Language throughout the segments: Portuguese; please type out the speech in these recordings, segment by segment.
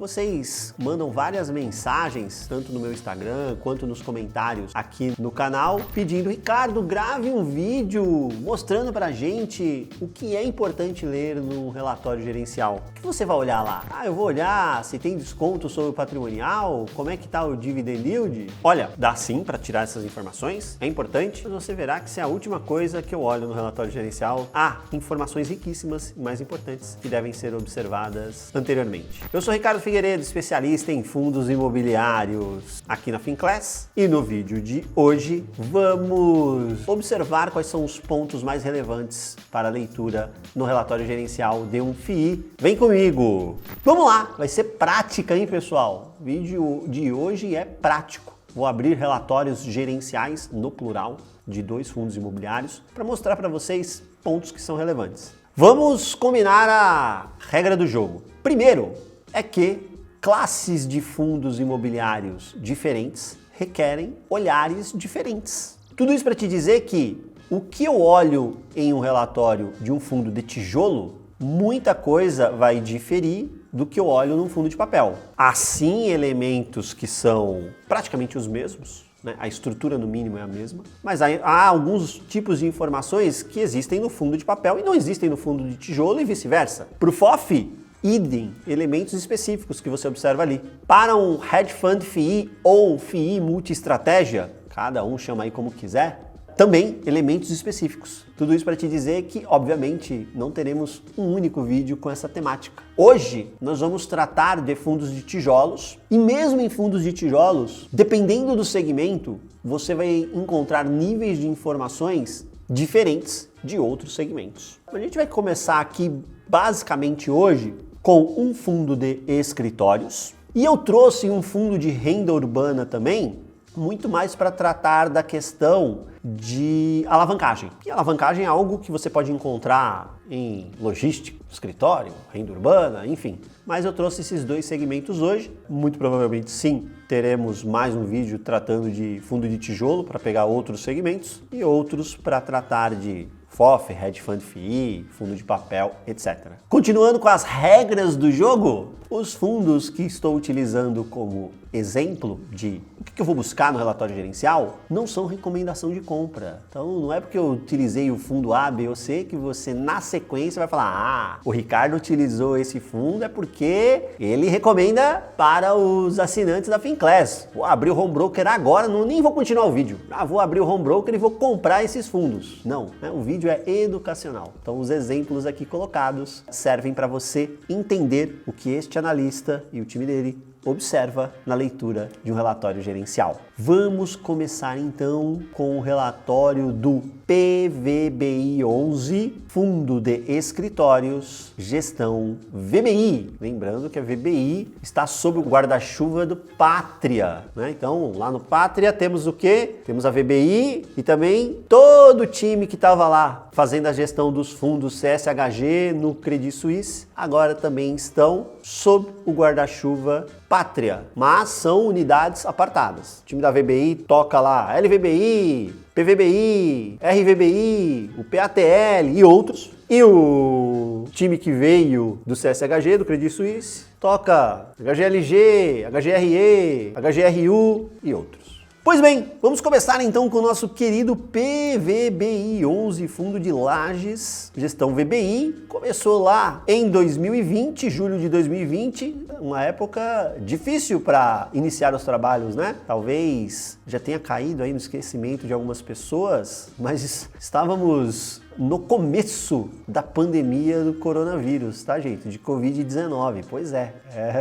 vocês mandam várias mensagens, tanto no meu Instagram quanto nos comentários aqui no canal, pedindo: Ricardo, grave um vídeo mostrando pra gente o que é importante ler no relatório gerencial. O que você vai olhar lá? Eu vou olhar se tem desconto sobre o patrimonial, como é que tá o dividend yield. Olha, dá sim para tirar essas informações, é importante, mas você verá que isso é a última coisa que eu olho no relatório gerencial. Há informações riquíssimas e mais importantes que devem ser observadas anteriormente. Eu sou Ricardo Figueiredo, especialista em fundos imobiliários aqui na Finclass, e no vídeo de hoje vamos observar quais são os pontos mais relevantes para a leitura no relatório gerencial de um FII. Vem comigo! Vamos lá, vai ser prática, hein, pessoal? O vídeo de hoje é prático. Vou abrir relatórios gerenciais, no plural, de 2 fundos imobiliários para mostrar para vocês pontos que são relevantes. Vamos combinar a regra do jogo. Primeiro é que classes de fundos imobiliários diferentes requerem olhares diferentes. Tudo isso para te dizer que o que eu olho em um relatório de um fundo de tijolo, muita coisa vai diferir do que eu olho num fundo de papel. Assim, elementos que são praticamente os mesmos, né? A estrutura no mínimo é a mesma, mas há alguns tipos de informações que existem no fundo de papel e não existem no fundo de tijolo e vice-versa. Para o FOF, idem, elementos específicos que você observa ali. Para um hedge fund FII ou FII multi-estratégia, cada um chama aí como quiser, também elementos específicos. Tudo isso para te dizer que, obviamente, não teremos um único vídeo com essa temática. Hoje, nós vamos tratar de fundos de tijolos, e mesmo em fundos de tijolos, dependendo do segmento, você vai encontrar níveis de informações diferentes de outros segmentos. A gente vai começar aqui, basicamente hoje, com um fundo de escritórios, e eu trouxe um fundo de renda urbana também, muito mais para tratar da questão de alavancagem. E alavancagem é algo que você pode encontrar em logística, escritório, renda urbana, enfim. Mas eu trouxe esses 2 segmentos hoje. Muito provavelmente, sim, teremos mais um vídeo tratando de fundo de tijolo para pegar outros segmentos e outros para tratar de FOF, hedge fund FII, fundo de papel, etc. Continuando com as regras do jogo, os fundos que estou utilizando como exemplo de o que eu vou buscar no relatório gerencial não são recomendação de compra. Então não é porque eu utilizei o fundo A, B ou C que você na sequência vai falar: o Ricardo utilizou esse fundo é porque ele recomenda para os assinantes da Finclass. Vou abrir o home broker agora, nem vou continuar o vídeo. Vou abrir o home broker e vou comprar esses fundos. Não, né? O vídeo é educacional. Então os exemplos aqui colocados servem para você entender o que este analista e o time dele observa na leitura de um relatório gerencial. Vamos começar então com o relatório do PVBI 11, Fundo de Escritórios, Gestão VBI. Lembrando que a VBI está sob o guarda-chuva do Pátria, né? Então, lá no Pátria temos o quê? Temos a VBI e também todo o time que estava lá fazendo a gestão dos fundos CSHG no Credit Suisse, agora também estão sob o guarda-chuva Pátria, mas são unidades apartadas. O time da VBI toca lá LVBI, PVBI, RVBI, o PATL e outros. E o time que veio do CSHG, do Credit Suisse, toca HGLG, HGRE, HGRU e outros. Pois bem, vamos começar então com o nosso querido PVBI 11, Fundo de Lajes, Gestão VBI. Começou lá em 2020, julho de 2020, uma época difícil para iniciar os trabalhos, né? Talvez já tenha caído aí no esquecimento de algumas pessoas, mas estávamos no começo da pandemia do coronavírus, tá, gente? De Covid-19. Pois é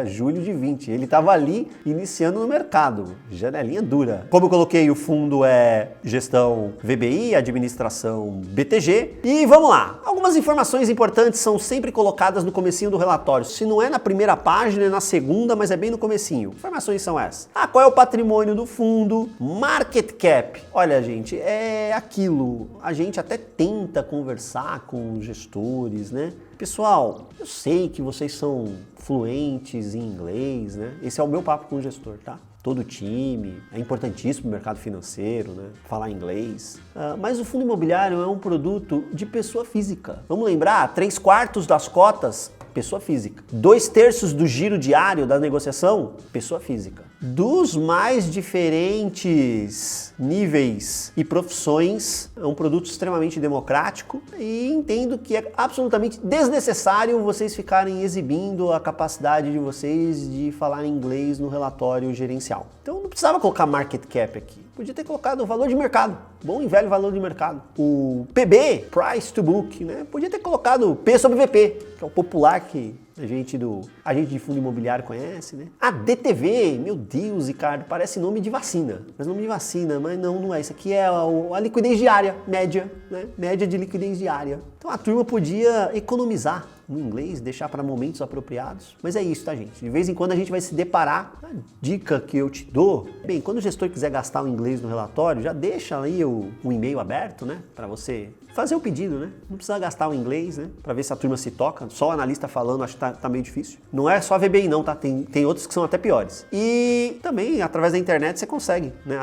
julho de 20. Ele estava ali iniciando no mercado, janelinha dura. Como eu coloquei, o fundo é gestão VBI, administração BTG. E vamos lá. Algumas informações importantes são sempre colocadas no comecinho do relatório. Se não é na primeira página, é na segunda, mas é bem no comecinho. Informações são essas. Qual é o patrimônio do fundo? Market cap. Olha, gente, é aquilo. A gente até tenta conversar com os gestores, né? Pessoal, eu sei que vocês são fluentes em inglês, né? Esse é o meu papo com o gestor, tá? Todo time, é importantíssimo no mercado financeiro, né? Falar inglês. Mas o fundo imobiliário é um produto de pessoa física. Vamos lembrar, 3/4 das cotas pessoa física. 2/3 do giro diário da negociação, pessoa física. Dos mais diferentes níveis e profissões, é um produto extremamente democrático e entendo que é absolutamente desnecessário vocês ficarem exibindo a capacidade de vocês de falar inglês no relatório gerencial. Então não precisava colocar market cap aqui. Podia ter colocado o valor de mercado, bom e velho valor de mercado. O PB, Price to Book, né? Podia ter colocado P sobre VP, que é o popular que a gente de fundo imobiliário conhece, né? A DTV, meu Deus, Ricardo, parece nome de vacina. Mas nome de vacina, mas não é. Isso aqui é a liquidez diária, média, né? Média de liquidez diária. Então a turma podia economizar no inglês, deixar para momentos apropriados. Mas é isso, tá, gente? De vez em quando a gente vai se deparar. A dica que eu te dou, bem, quando o gestor quiser gastar o inglês no relatório, já deixa aí o e-mail aberto, né? Para você fazer o pedido, né? Não precisa gastar o inglês, né? Para ver se a turma se toca. Só o analista falando, acho que tá meio difícil. Não é só VBI não, tá? Tem outros que são até piores. E também, através da internet, você consegue, né?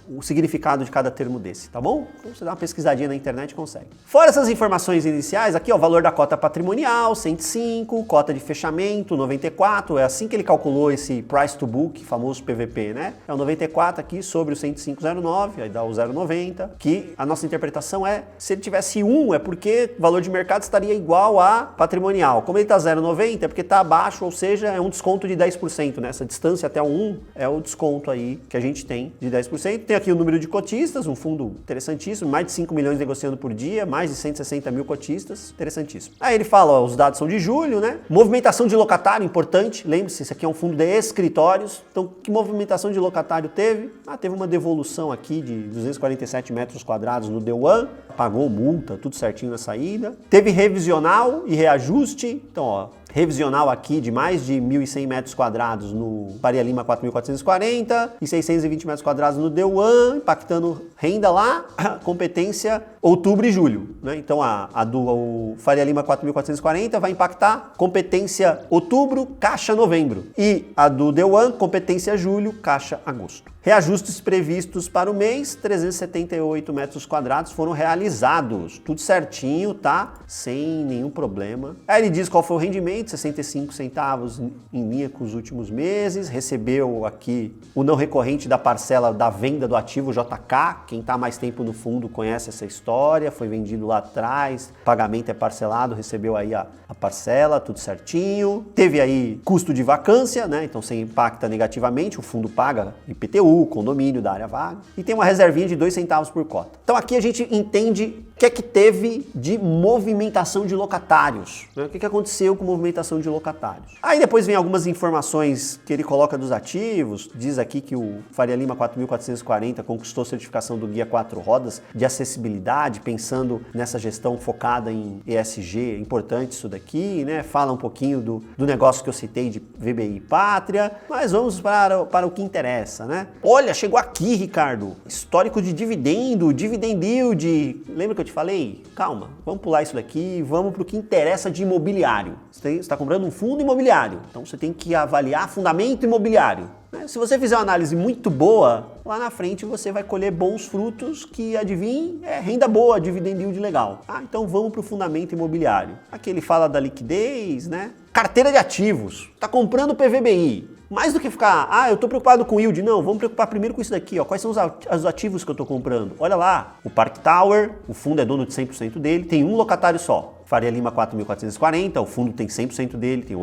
O significado de cada termo desse, tá bom? Então você dá uma pesquisadinha na internet e consegue. Fora essas informações iniciais, aqui ó, o valor da cota patrimonial, 105, cota de fechamento, 94, é assim que ele calculou esse price to book, famoso PVP, né? É o 94 aqui sobre o 105,09, aí dá o 0,90, que a nossa interpretação é, se ele tivesse 1, é porque o valor de mercado estaria igual a patrimonial. Como ele está 0,90, é porque está abaixo, ou seja, é um desconto de 10%, né? Essa distância até o 1 é o desconto aí que a gente tem de 10%. Tem aqui o número de cotistas, um fundo interessantíssimo, mais de 5 milhões negociando por dia, mais de 160 mil cotistas, interessantíssimo. Aí ele fala, ó, os dados são de julho, né? Movimentação de locatário, importante, lembre-se, isso aqui é um fundo de escritórios, então que movimentação de locatário teve? Teve uma devolução aqui de 247 metros quadrados no D1, pagou multa, tudo certinho na saída. Teve revisional e reajuste, então ó, revisional aqui de mais de 1.100 metros quadrados no Faria Lima 4.440 e 620 metros quadrados no D1, impactando renda lá, competência outubro e julho, né? Então a do Faria Lima 4.440 vai impactar competência outubro, caixa novembro. E a do D1, competência julho, caixa agosto. Reajustes previstos para o mês, 378 metros quadrados foram realizados. Tudo certinho, tá? Sem nenhum problema. Aí ele diz qual foi o rendimento, 65 centavos em linha com os últimos meses. Recebeu aqui o não recorrente da parcela da venda do ativo JK. Quem está mais tempo no fundo conhece essa história. Foi vendido lá atrás, pagamento é parcelado, recebeu aí a parcela, tudo certinho. Teve aí custo de vacância, né? Então você impacta negativamente, o fundo paga IPTU, condomínio da área vaga, e tem uma reservinha de 2 centavos por cota. Então aqui a gente entende o que é que teve de movimentação de locatários, né? O que aconteceu com movimentação de locatários. Aí depois vem algumas informações que ele coloca dos ativos, diz aqui que o Faria Lima 4.440 conquistou certificação do Guia 4 Rodas de acessibilidade, pensando nessa gestão focada em ESG, é importante isso daqui, né? Fala um pouquinho do negócio que eu citei de VBI Pátria, mas vamos para o que interessa, né? Olha, chegou aqui, Ricardo, histórico de dividendo, dividend yield, lembra que eu te falei? Calma, vamos pular isso daqui, vamos para o que interessa de imobiliário. Você está comprando um fundo imobiliário, então você tem que avaliar fundamento imobiliário. Se você fizer uma análise muito boa, lá na frente você vai colher bons frutos que, adivinhe, é renda boa, dividend yield legal. Então vamos para o fundamento imobiliário. Aqui ele fala da liquidez, né? Carteira de ativos, está comprando PVBI. Mais do que ficar, eu estou preocupado com yield, não, vamos preocupar primeiro com isso daqui, ó. Quais são os ativos que eu estou comprando? Olha lá, o Park Tower, o fundo é dono de 100% dele, tem um locatário só. Faria Lima 4.440, o fundo tem 100% dele, tem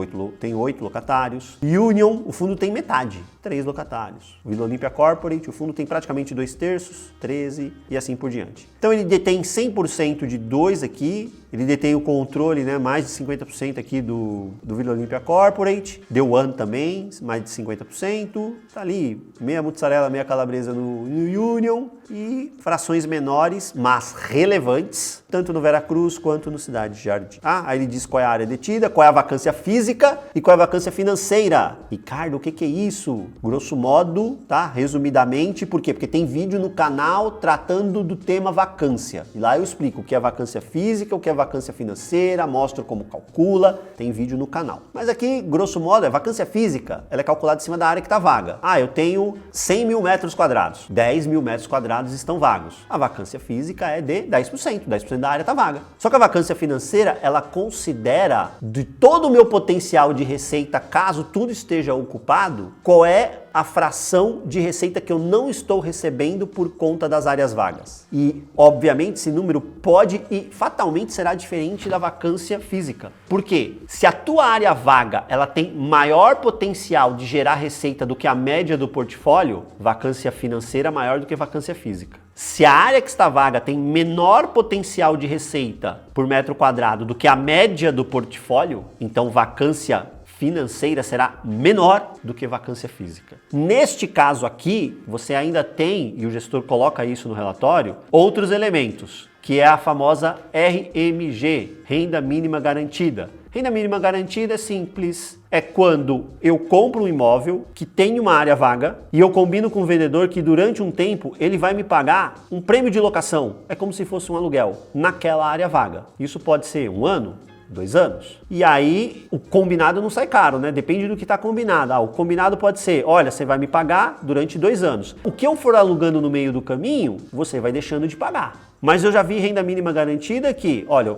8 locatários. Union, o fundo tem metade, 3 locatários. Vila Olímpia Corporate, o fundo tem praticamente 2/3, 13 e assim por diante. Então ele detém 100% de 2 aqui, ele detém o controle, né, mais de 50% aqui do Vila Olímpia Corporate, deu One também, mais de 50%, tá ali, meia mussarela, meia calabresa no Union e frações menores, mas relevantes, tanto no Veracruz quanto no Cidade Jardim. Aí ele diz qual é a área detida, qual é a vacância física e qual é a vacância financeira. Ricardo, o que é isso? Grosso modo, tá? Resumidamente, por quê? Porque tem vídeo no canal tratando do tema vacância. E lá eu explico o que é vacância física, o que é vacância financeira, mostro como calcula, tem vídeo no canal. Mas aqui, grosso modo, é vacância física, ela é calculada em cima da área que está vaga. Eu tenho 100 mil metros quadrados, 10 mil metros quadrados quadrados estão vagos. A vacância física é de 10%, 10% da área está vaga. Só que a vacância financeira, ela considera de todo o meu potencial de receita, caso tudo esteja ocupado, qual é a fração de receita que eu não estou recebendo por conta das áreas vagas. E, obviamente, esse número pode e fatalmente será diferente da vacância física. Por quê? Se a tua área vaga ela tem maior potencial de gerar receita do que a média do portfólio, vacância financeira maior do que vacância física. Se a área que está vaga tem menor potencial de receita por metro quadrado do que a média do portfólio, então vacância financeira será menor do que vacância física. Neste caso aqui, você ainda tem, e o gestor coloca isso no relatório, outros elementos, que é a famosa RMG, Renda Mínima Garantida. Renda mínima garantida é simples, é quando eu compro um imóvel que tem uma área vaga e eu combino com o vendedor que durante um tempo ele vai me pagar um prêmio de locação, é como se fosse um aluguel, naquela área vaga. Isso pode ser 1 ano, 2 anos. E aí o combinado não sai caro, né? Depende do que está combinado. O combinado pode ser, olha, você vai me pagar durante 2 anos. O que eu for alugando no meio do caminho, você vai deixando de pagar. Mas eu já vi renda mínima garantida que, olha,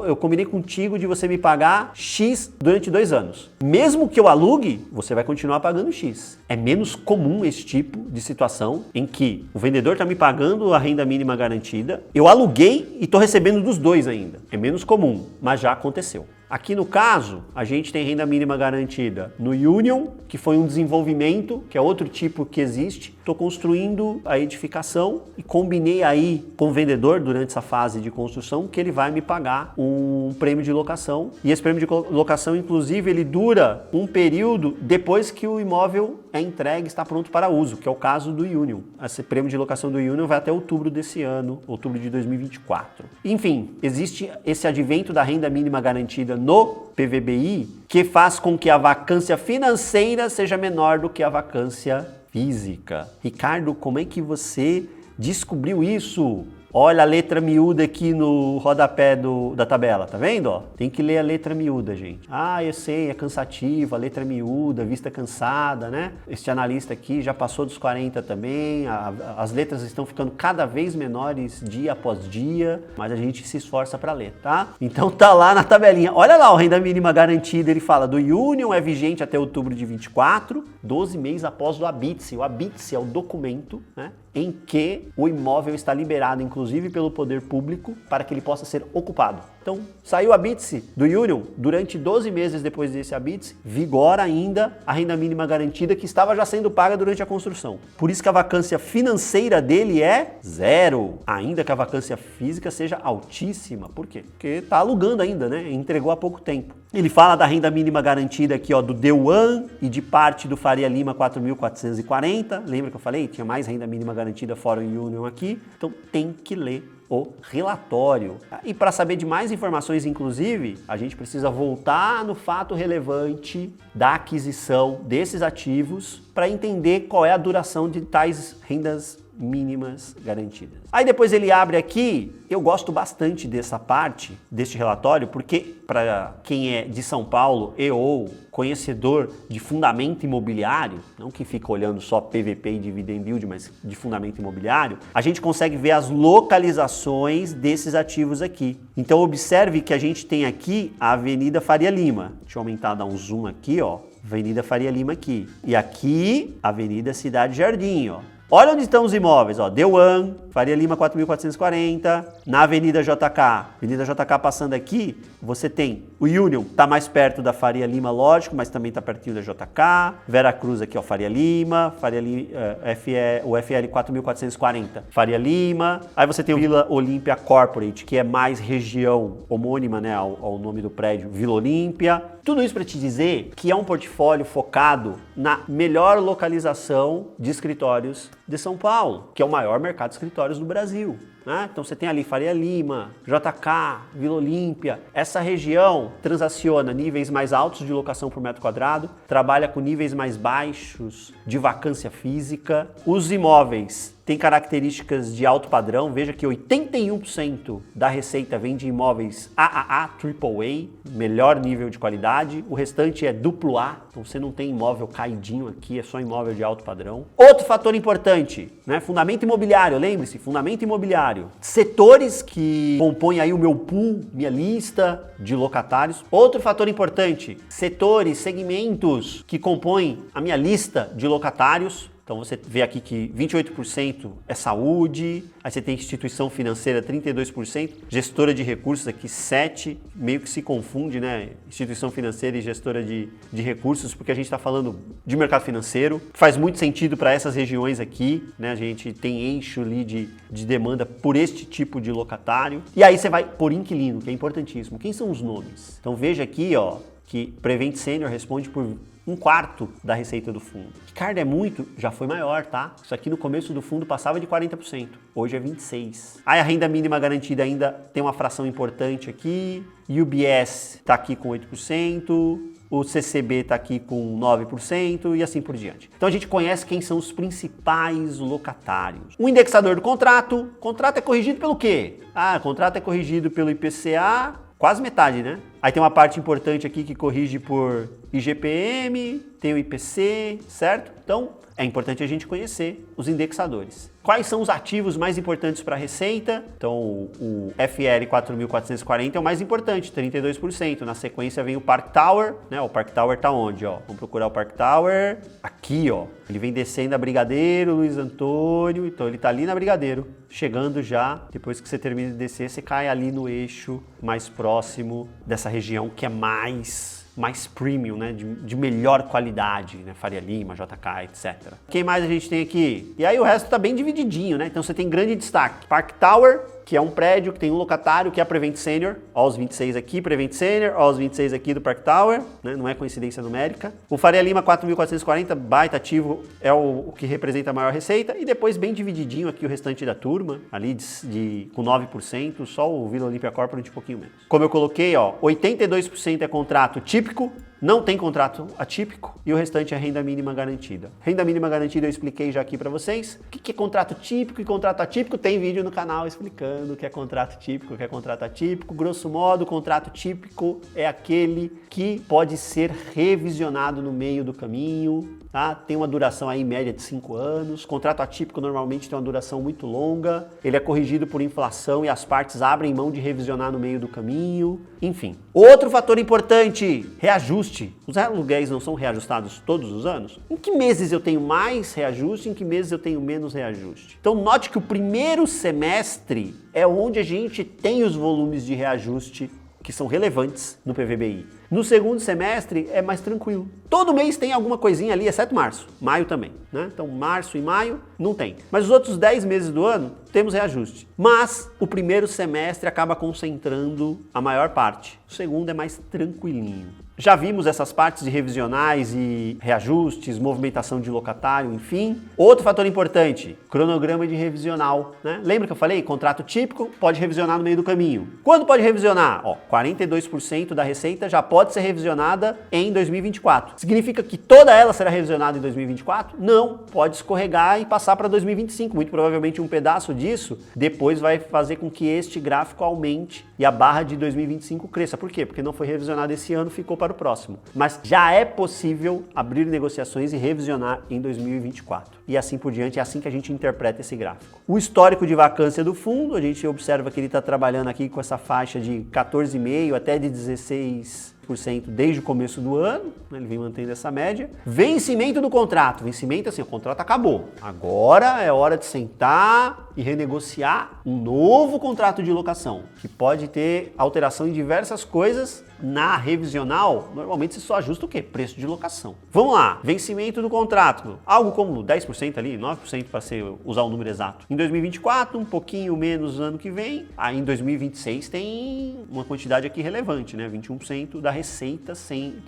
eu combinei contigo de você me pagar X durante 2 anos. Mesmo que eu alugue, você vai continuar pagando X. É menos comum esse tipo de situação em que o vendedor está me pagando a renda mínima garantida, eu aluguei e estou recebendo dos dois ainda. É menos comum, mas já aconteceu. Aqui no caso, a gente tem renda mínima garantida no Union, que foi um desenvolvimento, que é outro tipo que existe. Estou construindo a edificação e combinei aí com o vendedor durante essa fase de construção que ele vai me pagar um prêmio de locação. E esse prêmio de locação, inclusive, ele dura um período depois que o imóvel é entregue e está pronto para uso, que é o caso do Union. Esse prêmio de locação do Union vai até outubro desse ano, outubro de 2024. Enfim, existe esse advento da renda mínima garantida no PVBI, que faz com que a vacância financeira seja menor do que a vacância física. Ricardo, como é que você descobriu isso? Olha a letra miúda aqui no rodapé da tabela, tá vendo? Ó, tem que ler a letra miúda, gente. Ah, eu sei, é cansativo, a letra miúda, vista cansada, né? Este analista aqui já passou dos 40 também, as letras estão ficando cada vez menores dia após dia, mas a gente se esforça para ler, tá? Então tá lá na tabelinha. Olha lá, o renda mínima garantida, ele fala do Union é vigente até outubro de 24, 12 meses após o habite-se. O habite-se é o documento, né, em que o imóvel está liberado, inclusive pelo poder público, para que ele possa ser ocupado. Então, saiu o habite-se do Union, durante 12 meses depois desse habite-se, vigora ainda a renda mínima garantida que estava já sendo paga durante a construção. Por isso que a vacância financeira dele é 0, ainda que a vacância física seja altíssima. Por quê? Porque está alugando ainda, né? Entregou há pouco tempo. Ele fala da renda mínima garantida aqui, ó, do Deuan e de parte do Faria Lima 4.440. Lembra que eu falei? Tinha mais renda mínima garantida fora o Union aqui. Então tem que ler o relatório. E para saber de mais informações, inclusive, a gente precisa voltar no fato relevante da aquisição desses ativos para entender qual é a duração de tais rendas mínimas garantidas. Aí depois ele abre aqui, eu gosto bastante dessa parte, deste relatório, porque para quem é de São Paulo e ou conhecedor de fundamento imobiliário, não que fica olhando só PVP e dividend yield, mas de fundamento imobiliário, a gente consegue ver as localizações desses ativos aqui. Então observe que a gente tem aqui a Avenida Faria Lima. Deixa eu aumentar, dar um zoom aqui, ó. Avenida Faria Lima aqui. E aqui, Avenida Cidade Jardim, ó. Olha onde estão os imóveis, ó, Deuan, Faria Lima 4.440, na Avenida JK passando aqui, você tem o Union, tá mais perto da Faria Lima, lógico, mas também tá pertinho da JK, Vera Cruz aqui, ó, Faria Lima, o FL 4.440, Faria Lima, aí você tem o Vila Olímpia Corporate, que é mais região homônima, né, ao nome do prédio, Vila Olímpia. Tudo isso para te dizer que é um portfólio focado na melhor localização de escritórios de São Paulo, que é o maior mercado de escritórios do Brasil, né? Então você tem ali Faria Lima, JK, Vila Olímpia. Essa região transaciona níveis mais altos de locação por metro quadrado, trabalha com níveis mais baixos de vacância física. Os imóveis tem características de alto padrão. Veja que 81% da receita vem de imóveis AAA, AAA, melhor nível de qualidade. O restante é duplo A, então você não tem imóvel caidinho aqui, é só imóvel de alto padrão. Outro fator importante, né? Fundamento imobiliário, lembre-se, fundamento imobiliário. Setores que compõem aí o meu pool, minha lista de locatários. Outro fator importante, setores, segmentos que compõem a minha lista de locatários. Então você vê aqui que 28% é saúde, aí você tem instituição financeira 32%, gestora de recursos aqui 7%, meio que se confunde, né? Instituição financeira e gestora de recursos, porque a gente está falando de mercado financeiro, faz muito sentido para essas regiões aqui, né? A gente tem eixo ali de demanda por este tipo de locatário. E aí você vai por inquilino, que é importantíssimo. Quem são os nomes? Então veja aqui, ó, que Prevent Senior responde por 1/4 da receita do fundo. Ricardo, é muito? Já foi maior, tá? Isso aqui no começo do fundo passava de 40%, hoje é 26%. Aí a renda mínima garantida ainda tem uma fração importante aqui, UBS está aqui com 8%, o CCB está aqui com 9% e assim por diante. Então a gente conhece quem são os principais locatários. O indexador do contrato é corrigido pelo quê? O contrato é corrigido pelo IPCA, quase metade, né? Aí tem uma parte importante aqui que corrige por IGPM, tem o IPC, certo? Então, é importante a gente conhecer os indexadores. Quais são os ativos mais importantes para a receita? Então, o FL 4.440 é o mais importante, 32%. Na sequência vem o Park Tower, né? O Park Tower tá onde, ó? Vamos procurar o Park Tower. Aqui, ó. Ele vem descendo a Brigadeiro, Luiz Antônio. Então, ele tá ali na Brigadeiro, chegando já. Depois que você termina de descer, você cai ali no eixo mais próximo dessa região que é mais premium, né? De melhor qualidade, né? Faria Lima, JK, etc. Quem mais a gente tem aqui? E aí o resto tá bem divididinho, né? Então você tem grande destaque. Park Tower, que é um prédio que tem um locatário, que é a Prevent Senior. Ó os 26 aqui, Prevent Senior. Ó os 26 aqui do Park Tower, né? Não é coincidência numérica. O Faria Lima 4.440, baita ativo, é o que representa a maior receita. E depois bem divididinho aqui o restante da turma, ali com 9%, só o Vila Olímpia Corporate um pouquinho menos. Como eu coloquei, ó, 82% é contrato típico, não tem contrato atípico e o restante é renda mínima garantida. Renda mínima garantida eu expliquei já aqui para vocês. O que é contrato típico e contrato atípico? Tem vídeo no canal explicando o que é contrato típico, o que é contrato atípico. Grosso modo, o contrato típico é aquele que pode ser revisionado no meio do caminho, tá? Tem uma duração aí em média de 5 anos. Contrato atípico normalmente tem uma duração muito longa. Ele é corrigido por inflação e as partes abrem mão de revisionar no meio do caminho. Enfim. Outro fator importante, reajuste. Os aluguéis não são reajustados todos os anos? Em que meses eu tenho mais reajuste, em que meses eu tenho menos reajuste? Então note que o primeiro semestre é onde a gente tem os volumes de reajuste que são relevantes no PVBI. No segundo semestre é mais tranquilo. Todo mês tem alguma coisinha ali, exceto março. Maio também, né? Então março e maio não tem. Mas os outros 10 meses do ano temos reajuste. Mas o primeiro semestre acaba concentrando a maior parte. O segundo é mais tranquilinho. Já vimos essas partes de revisionais e reajustes, movimentação de locatário, enfim. Outro fator importante, cronograma de revisional, né? Lembra que eu falei? Contrato típico pode revisionar no meio do caminho. Quando pode revisionar? 42% da receita já pode ser revisionada em 2024. Significa que toda ela será revisionada em 2024? Não, pode escorregar e passar para 2025. Muito provavelmente um pedaço disso depois vai fazer com que este gráfico aumente e a barra de 2025 cresça. Por quê? Porque não foi revisionado esse ano, ficou para o próximo. Mas já é possível abrir negociações e revisionar em 2024. E assim por diante, é assim que a gente interpreta esse gráfico. O histórico de vacância do fundo, a gente observa que ele está trabalhando aqui com essa faixa de 14,5% até de 16% desde o começo do ano, ele vem mantendo essa média. Vencimento do contrato, vencimento assim, o contrato acabou. Agora é hora de sentar e renegociar um novo contrato de locação, que pode ter alteração em diversas coisas. Na revisional, normalmente você só ajusta o quê? Preço de locação. Vamos lá, vencimento do contrato, algo como 10% ali, 9% para usar o número exato. Em 2024, um pouquinho menos ano que vem. Aí em 2026 tem uma quantidade aqui relevante, né? 21% da receita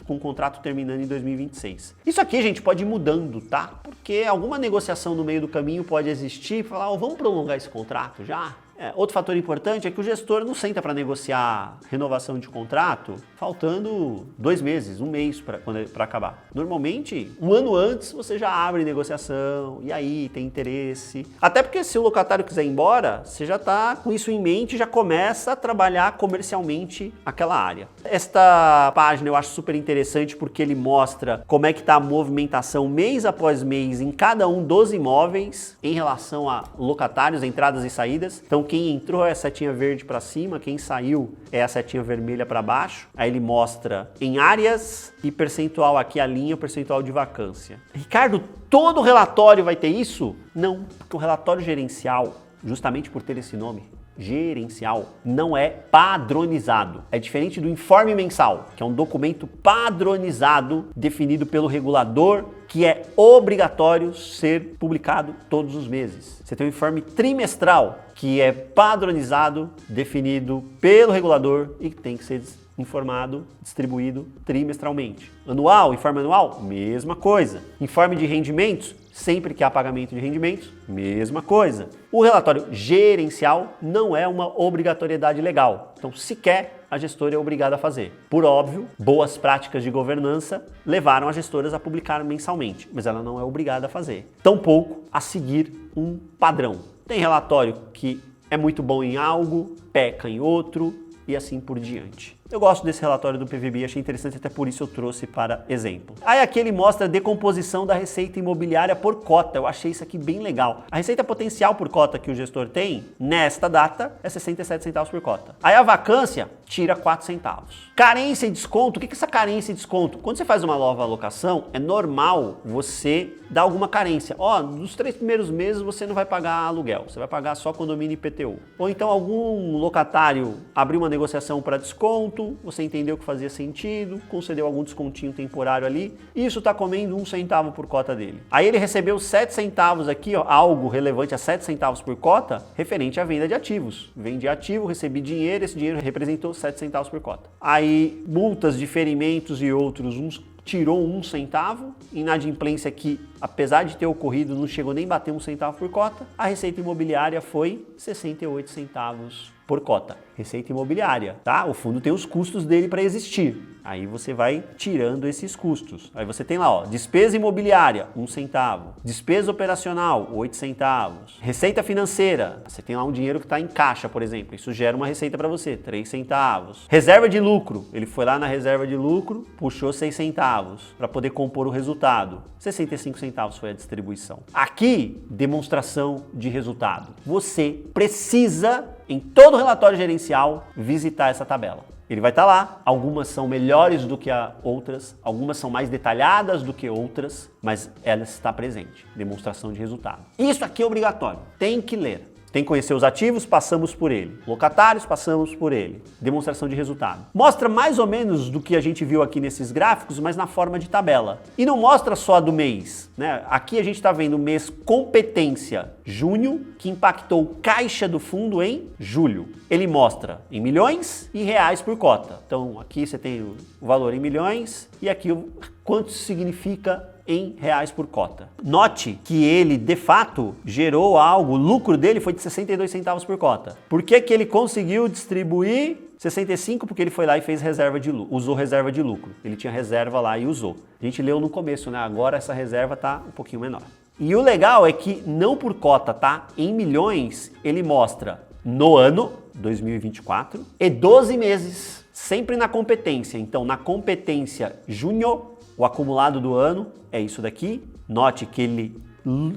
com o contrato terminando em 2026. Isso aqui, gente, pode ir mudando, tá? Porque alguma negociação no meio do caminho pode existir e falar, vamos prolongar esse contrato já? Outro fator importante é que o gestor não senta para negociar renovação de contrato faltando 2 meses, 1 mês para acabar. Normalmente, 1 ano antes você já abre negociação e aí tem interesse. Até porque se o locatário quiser ir embora, você já está com isso em mente e já começa a trabalhar comercialmente aquela área. Esta página eu acho super interessante porque ele mostra como é que está a movimentação mês após mês em cada um dos imóveis em relação a locatários, entradas e saídas. Então quem entrou é a setinha verde para cima, quem saiu é a setinha vermelha para baixo. Aí ele mostra em áreas e percentual aqui a linha, o percentual de vacância. Ricardo, todo relatório vai ter isso? Não, porque o relatório gerencial, justamente por ter esse nome, gerencial, não é padronizado. É diferente do informe mensal, que é um documento padronizado definido pelo regulador, que é obrigatório ser publicado todos os meses. Você tem um informe trimestral, que é padronizado, definido pelo regulador e que tem que ser informado, distribuído trimestralmente. Anual, informe anual, mesma coisa. Informe de rendimentos, sempre que há pagamento de rendimentos, mesma coisa. O relatório gerencial não é uma obrigatoriedade legal. Então, sequer a gestora é obrigada a fazer. Por óbvio, boas práticas de governança levaram as gestoras a publicar mensalmente, mas ela não é obrigada a fazer. Tampouco a seguir um padrão. Tem relatório que é muito bom em algo, peca em outro e assim por diante. Eu gosto desse relatório do PVBI, achei interessante, até por isso eu trouxe para exemplo. Aí aqui ele mostra a decomposição da receita imobiliária por cota. Eu achei isso aqui bem legal. A receita potencial por cota que o gestor tem, nesta data, é 67 centavos por cota. Aí a vacância tira 4 centavos. Carência e desconto, o que é essa carência e desconto? Quando você faz uma nova alocação, é normal você dar alguma carência. Nos 3 primeiros meses você não vai pagar aluguel, você vai pagar só condomínio e IPTU. Ou então algum locatário abriu uma negociação para desconto, você entendeu que fazia sentido, concedeu algum descontinho temporário ali, e isso está comendo 1 centavo por cota dele. Aí ele recebeu 7 centavos aqui, algo relevante a 7 centavos por cota, referente à venda de ativos. Vendi ativo, recebi dinheiro, esse dinheiro representou 7 centavos por cota. Aí multas, diferimentos e outros, tirou 1 centavo, inadimplência que, apesar de ter ocorrido, não chegou nem a bater 1 centavo por cota, a receita imobiliária foi 68 centavos por cota. Receita imobiliária, tá? O fundo tem os custos dele para existir. Aí você vai tirando esses custos. Aí você tem lá, despesa imobiliária, 1 centavo. Despesa operacional, 8 centavos. Receita financeira, você tem lá um dinheiro que está em caixa, por exemplo. Isso gera uma receita para você, 3 centavos. Reserva de lucro, ele foi lá na reserva de lucro, puxou 6 centavos para poder compor o resultado. 65 centavos foi a distribuição. Aqui, demonstração de resultado. Você precisa, em todo relatório gerencial, visitar essa tabela. Ele vai estar lá, algumas são melhores do que outras, algumas são mais detalhadas do que outras, mas ela está presente, demonstração de resultado. Isso aqui é obrigatório, tem que ler. Tem que conhecer os ativos, passamos por ele. Locatários, passamos por ele. Demonstração de resultado. Mostra mais ou menos do que a gente viu aqui nesses gráficos, mas na forma de tabela. E não mostra só do mês, né? Aqui a gente está vendo o mês competência junho, que impactou caixa do fundo em julho. Ele mostra em milhões e reais por cota. Então aqui você tem o valor em milhões e aqui o quanto significa em reais por cota. Note que ele, de fato, gerou algo, o lucro dele foi de 62 centavos por cota. Por que que ele conseguiu distribuir 65? Porque ele foi lá e fez reserva de lucro, usou reserva de lucro. Ele tinha reserva lá e usou. A gente leu no começo, né? Agora essa reserva está um pouquinho menor. E o legal é que não por cota, tá? Em milhões, ele mostra no ano 2024 e 12 meses, sempre na competência. Então, na competência junho, o acumulado do ano é isso daqui. Note que ele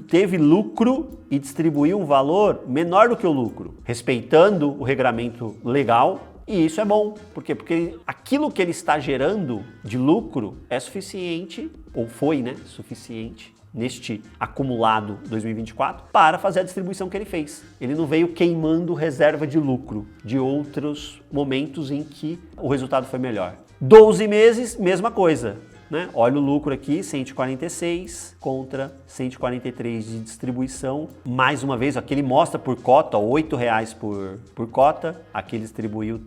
teve lucro e distribuiu um valor menor do que o lucro, respeitando o regramento legal. E isso é bom. Por quê? Porque aquilo que ele está gerando de lucro é suficiente, ou foi, né, suficiente, neste acumulado 2024, para fazer a distribuição que ele fez. Ele não veio queimando reserva de lucro de outros momentos em que o resultado foi melhor. 12 meses, mesma coisa. Né? Olha o lucro aqui, 146 contra 143 de distribuição. Mais uma vez, aqui ele mostra por cota, R$ 8,00 por cota. Aqui ele distribuiu R$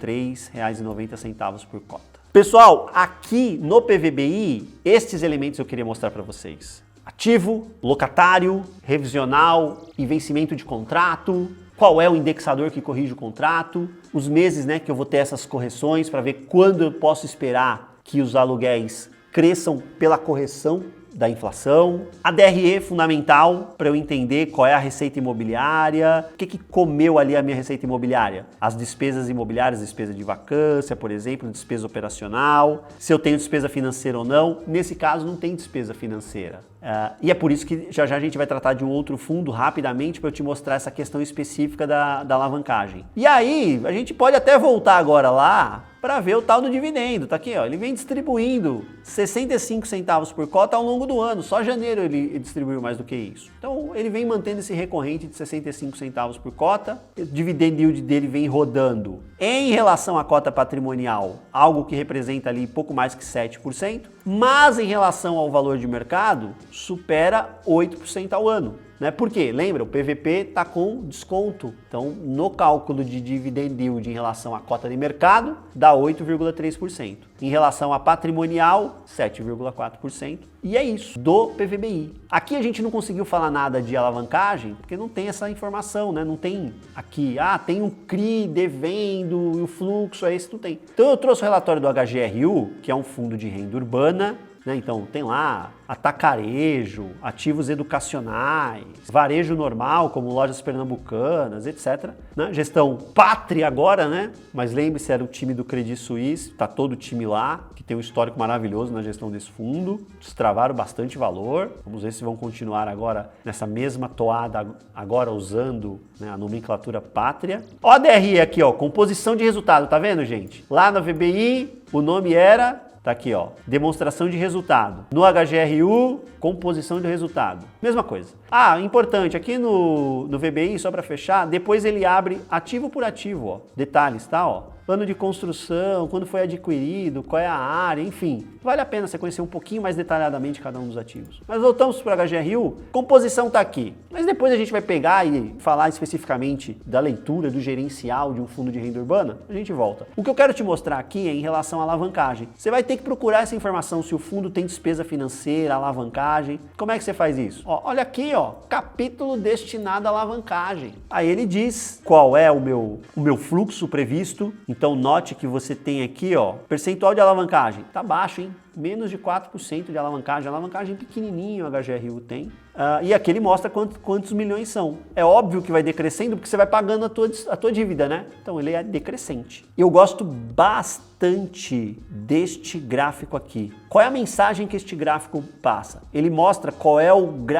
3,90 por cota. Pessoal, aqui no PVBI, estes elementos eu queria mostrar para vocês. Ativo, locatário, revisional e vencimento de contrato, qual é o indexador que corrige o contrato, os meses, né, que eu vou ter essas correções para ver quando eu posso esperar que os aluguéis cresçam pela correção da inflação. A DRE é fundamental para eu entender qual é a receita imobiliária, o que comeu ali a minha receita imobiliária. As despesas imobiliárias, despesa de vacância, por exemplo, despesa operacional, se eu tenho despesa financeira ou não. Nesse caso, não tem despesa financeira. E é por isso que já a gente vai tratar de um outro fundo rapidamente para eu te mostrar essa questão específica da alavancagem. E aí, a gente pode até voltar agora lá para ver o tal do dividendo. Tá aqui, ó, ele vem distribuindo 65 centavos por cota ao longo do ano. Só janeiro ele distribuiu mais do que isso. Então, ele vem mantendo esse recorrente de 65 centavos por cota. O dividend yield dele vem rodando em relação à cota patrimonial, algo que representa ali pouco mais que 7%, mas em relação ao valor de mercado, supera 8% ao ano. Né? Por quê? Lembra, o PVP está com desconto. Então, no cálculo de dividend yield em relação à cota de mercado, dá 8,3%. Em relação à patrimonial, 7,4%. E é isso, do PVBI. Aqui a gente não conseguiu falar nada de alavancagem, porque não tem essa informação, né? Não tem aqui, tem um CRI devendo e o fluxo é esse, não tem. Então eu trouxe o relatório do HGRU, que é um fundo de renda urbana, né? Então tem lá atacarejo, ativos educacionais, varejo normal, como lojas pernambucanas, etc. Né? Gestão pátria agora, né? Mas lembre-se, era o time do Credit Suisse, tá todo o time lá, que tem um histórico maravilhoso na gestão desse fundo, destravaram bastante valor. Vamos ver se vão continuar agora nessa mesma toada, agora usando, né, a nomenclatura pátria. Ó a DRE aqui, ó, composição de resultado, tá vendo, gente? Lá na VBI, o nome era... Tá aqui, ó, demonstração de resultado. No HGRU, composição de resultado. Mesma coisa. Importante, aqui no VBI, só para fechar, depois ele abre ativo por ativo, ó. Detalhes, tá, ó. Plano de construção, quando foi adquirido, qual é a área, enfim. Vale a pena você conhecer um pouquinho mais detalhadamente cada um dos ativos. Mas voltamos para o HGRU, composição tá aqui. Mas depois a gente vai pegar e falar especificamente da leitura, do gerencial de um fundo de renda urbana, a gente volta. O que eu quero te mostrar aqui é em relação à alavancagem. Você vai ter que procurar essa informação, se o fundo tem despesa financeira, alavancagem. Como é que você faz isso? Ó, olha aqui, ó, capítulo destinado à alavancagem. Aí ele diz qual é o meu fluxo previsto. Então note que você tem aqui, ó, percentual de alavancagem. Tá baixo, hein? Menos de 4% de alavancagem pequenininho a HGRU tem. E aqui ele mostra quantos milhões são. É óbvio que vai decrescendo porque você vai pagando a tua dívida, né? Então ele é decrescente. Eu gosto bastante deste gráfico aqui. Qual é a mensagem que este gráfico passa? Ele mostra qual é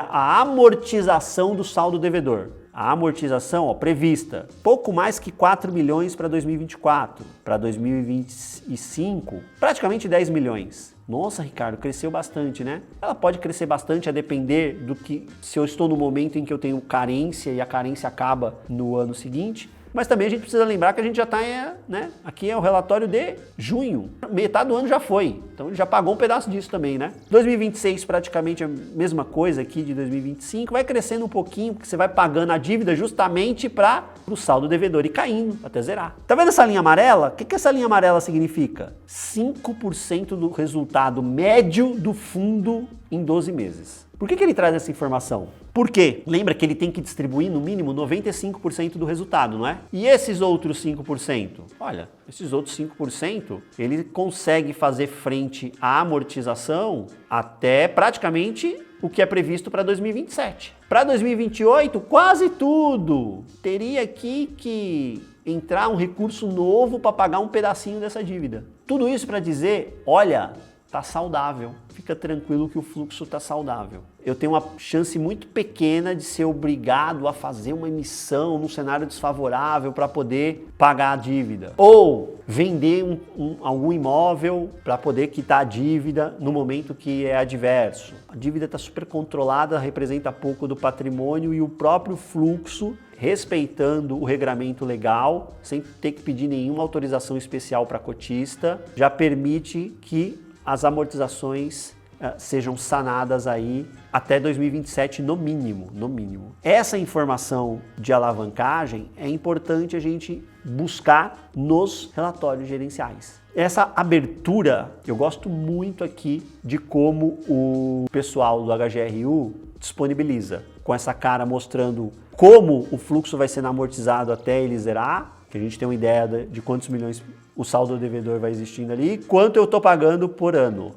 a amortização do saldo devedor. A amortização, ó, prevista, pouco mais que 4 milhões para 2024, para 2025, praticamente 10 milhões. Nossa, Ricardo, cresceu bastante, né? Ela pode crescer bastante a depender do que, se eu estou no momento em que eu tenho carência e a carência acaba no ano seguinte. Mas também a gente precisa lembrar que a gente já está, né? Aqui é o relatório de junho. Metade do ano já foi. Então ele já pagou um pedaço disso também, né? 2026 praticamente a mesma coisa aqui de 2025. Vai crescendo um pouquinho, porque você vai pagando a dívida justamente para o saldo devedor e caindo até zerar. Tá vendo essa linha amarela? O que essa linha amarela significa? 5% do resultado médio do fundo em 12 meses. Por que ele traz essa informação? Porque lembra que ele tem que distribuir no mínimo 95% do resultado, não é? E esses outros 5%? Olha, esses outros 5%, ele consegue fazer frente à amortização até praticamente o que é previsto para 2027. Para 2028, quase tudo. Teria aqui que entrar um recurso novo para pagar um pedacinho dessa dívida. Tudo isso para dizer, olha, tá saudável. Fica tranquilo que o fluxo tá saudável. Eu tenho uma chance muito pequena de ser obrigado a fazer uma emissão num cenário desfavorável para poder pagar a dívida. Ou vender algum imóvel para poder quitar a dívida no momento que é adverso. A dívida está super controlada, representa pouco do patrimônio e o próprio fluxo, respeitando o regramento legal, sem ter que pedir nenhuma autorização especial para cotista, já permite que as amortizações sejam sanadas aí até 2027 no mínimo. Essa informação de alavancagem é importante a gente buscar nos relatórios gerenciais. Essa abertura, eu gosto muito aqui de como o pessoal do HGRU disponibiliza, com essa cara mostrando como o fluxo vai sendo amortizado até ele zerar, que a gente tem uma ideia de quantos milhões o saldo devedor vai existindo ali, quanto eu estou pagando por ano.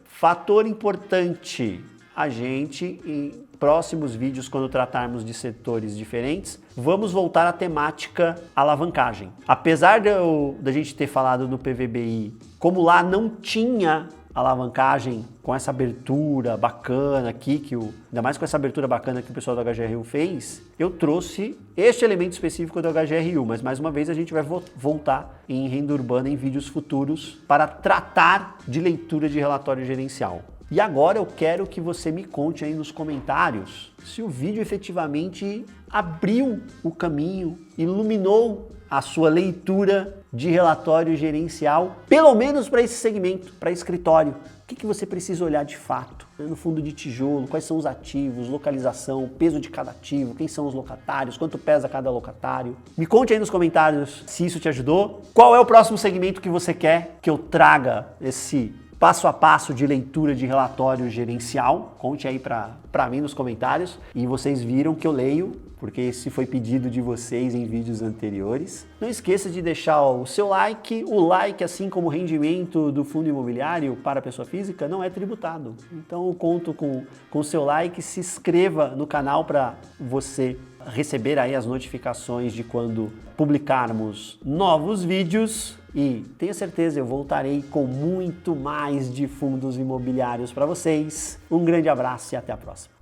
Fator importante, a gente, em próximos vídeos, quando tratarmos de setores diferentes, vamos voltar à temática alavancagem. Apesar da gente ter falado no PVBI, como lá não tinha alavancagem com essa abertura bacana aqui, ainda mais com essa abertura bacana que o pessoal do HGRU fez, eu trouxe este elemento específico do HGRU, mas mais uma vez a gente vai voltar em renda urbana em vídeos futuros para tratar de leitura de relatório gerencial. E agora eu quero que você me conte aí nos comentários se o vídeo efetivamente abriu o caminho, iluminou a sua leitura de relatório gerencial, pelo menos para esse segmento, para escritório. O que você precisa olhar de fato? No fundo de tijolo, quais são os ativos, localização, peso de cada ativo, quem são os locatários, quanto pesa cada locatário. Me conte aí nos comentários se isso te ajudou. Qual é o próximo segmento que você quer que eu traga esse passo a passo de leitura de relatório gerencial? Conte aí para mim nos comentários. E vocês viram que eu leio, porque esse foi pedido de vocês em vídeos anteriores. Não esqueça de deixar o seu like. O like, assim como o rendimento do fundo imobiliário para a pessoa física, não é tributado. Então eu conto com o seu like. Se inscreva no canal para você receber aí as notificações de quando publicarmos novos vídeos. E tenha certeza, eu voltarei com muito mais de fundos imobiliários para vocês. Um grande abraço e até a próxima.